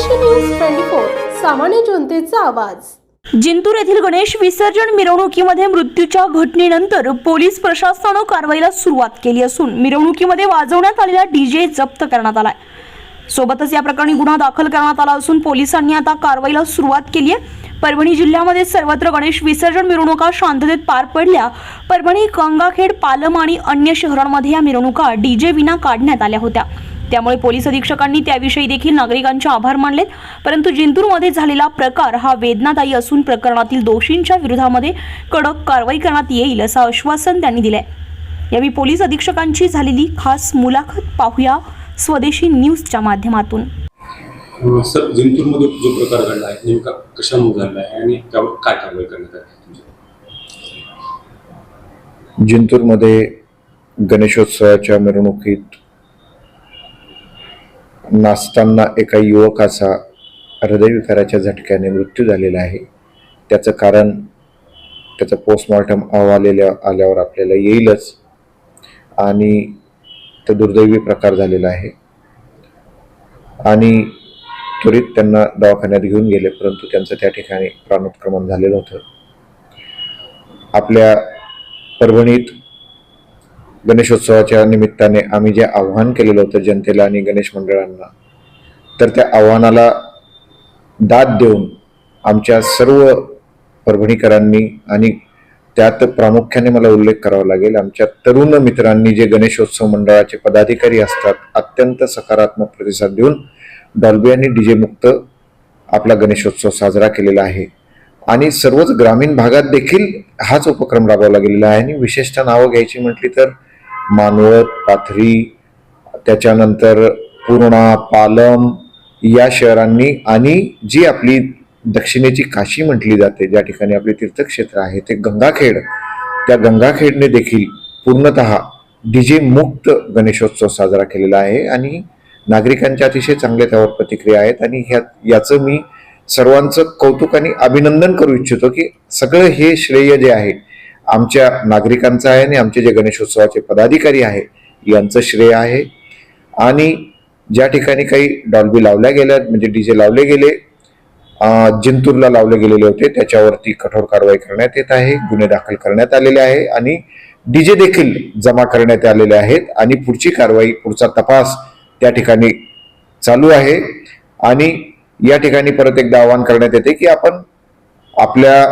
स्वदेशी न्यूज 24 सामान्य जनतेचा आवाज। जिंतूर येथील गणेश विसर्जन मिरवणुकीमध्ये मृत्यूच्या घटनेनंतर पोलीस प्रशासनाने कारवाईला सुरुवात केली असून मिरवणुकीमध्ये वाजवण्यात आलेला डीजे जप्त करण्यात आलाय। सोबतच या प्रकरणी गुन्हा दाखल करण्यात आला असून पोलिसांनी आता कारवाईला सुरुवात केली आहे। परभणी जिल्ह्यामध्ये सर्वत्र गणेश विसर्जन मिरवणुका शांततेत पार पडल्या। परभणी, गंगाखेड, पालम आणि अन्य शहरांमध्ये या मिरवणुका डीजे विना काढण्यात आल्या होत्या। त्यामुळे पोलीस अधीक्षकांनी त्याविषयी देखील नागरिकांचे आभार मानलेत। परंतु जिंतूरमध्ये झालेला प्रकार हा वेदनादायी असून प्रकरणातील दोषींच्या विरोधामध्ये कडक कारवाई करण्यात येईल असं आश्वासन त्यांनी दिलंय। यावेळी पोलीस अधीक्षकांची झालेली खास मुलाखत पाहूया स्वदेशी न्यूजच्या माध्यमातून। सर, जिंतूरमध्ये जो प्रकार घडला आहे नेमका कशामुळे घडला आहे आणि त्यावर काय कारवाई करण्यात आली? जिंतूरमध्ये गणेशोत्सवाच्या मिरवणुकीत नाचताना एका युवकाचा हृदयविकाराच्या झटक्याने मृत्यू झालेला आहे। त्याचं कारण त्याचा पोस्टमॉर्टम अहवाल आल्यावर आपल्याला येईलच आणि तो दुर्दैवी प्रकार झालेला आहे आणि त्वरित त्यांना दवाखान्यात घेऊन गेले, परंतु त्यांचं त्या ठिकाणी प्राणोत्क्रमण झालेलं होतं। आपल्या परभणीत गणेशोत्सवाच्या निमित्ताने आम्ही जे आव्हान केलेलं होतं जनतेला आणि गणेश मंडळांना, तर त्या आव्हानाला दाद देऊन आमच्या सर्व परभणीकरांनी आणि त्यात प्रामुख्याने मला उल्लेख करावा लागेल आमच्या तरुण मित्रांनी जे गणेशोत्सव मंडळाचे पदाधिकारी असतात, अत्यंत सकारात्मक प्रतिसाद देऊन डॉल्बी आणि डीजे मुक्त आपला गणेशोत्सव साजरा केलेला आहे आणि सर्वच ग्रामीण भागात देखील हाच उपक्रम राबवला गेलेला आहे। आणि विशेषतः नावं घ्यायची म्हटली तर मानवत, पाथरी, त्याच्यानंतर पूर्णा, पालम या शहरांनी आणि जी आपली दक्षिणेची काशी म्हटली जाते, ज्या ठिकाणी आपले तीर्थक्षेत्र आहे ते गंगाखेड, त्या गंगाखेडने देखील पूर्णतः डीजे मुक्त गणेशोत्सव साजरा केलेला आहे आणि नागरिकांच्या अतिशय चांगल्या त्यावर प्रतिक्रिया आहेत। आणि याचं मी सर्वांचं कौतुक आणि अभिनंदन करू इच्छितो की सगळं हे श्रेय जे आहे आमच्या नागरिकांचं आहे आणि आमचे जे गणेशोत्सवाचे पदाधिकारी आहे यांचं श्रेय आहे। आणि ज्या ठिकाणी काही डॉल्बी लावल्या गेल्या म्हणजे डीजे लावले गेले, जिंतूरला लावले गेलेले होते, त्याच्यावरती कठोर कारवाई करण्यात येत आहे, गुन्हे दाखल करण्यात आलेले आहे आणि डीजे देखील जमा करण्यात आलेले आहेत आणि पुढची कारवाई, पुढचा तपास त्या ठिकाणी चालू आहे। आणि या ठिकाणी परत एकदा आवाहन करण्यात येते की आपण आपल्या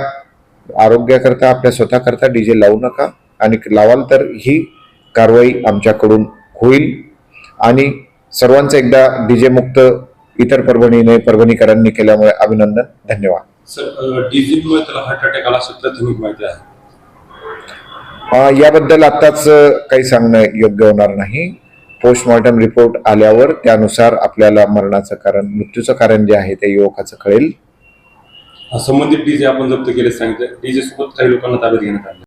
आरोग्याकरता, आपल्या स्वतःकरता डीजे लावू नका आणि लावाल तर ही कारवाई आमच्याकडून होईल। आणि सर्वांचं एकदा डीजे मुक्त इतर परभणीकरांनी केल्यामुळे अभिनंदन, धन्यवाद। सर, डीजेमुळे त्याला हार्ट अटॅक आला असं प्राथमिक माहिती आहे। याबद्दल आताच काही सांगणं योग्य होणार नाही। पोस्टमॉर्टम रिपोर्ट आल्यावर त्यानुसार आपल्याला मरणाचं कारण, मृत्यूचं कारण जे आहे ते युवकाचं कळेल। संबंधित डीजे आपण जप्त केले सांगितलं, डीजे सोबत काही लोकांना ताब्यात घेण्यात आले।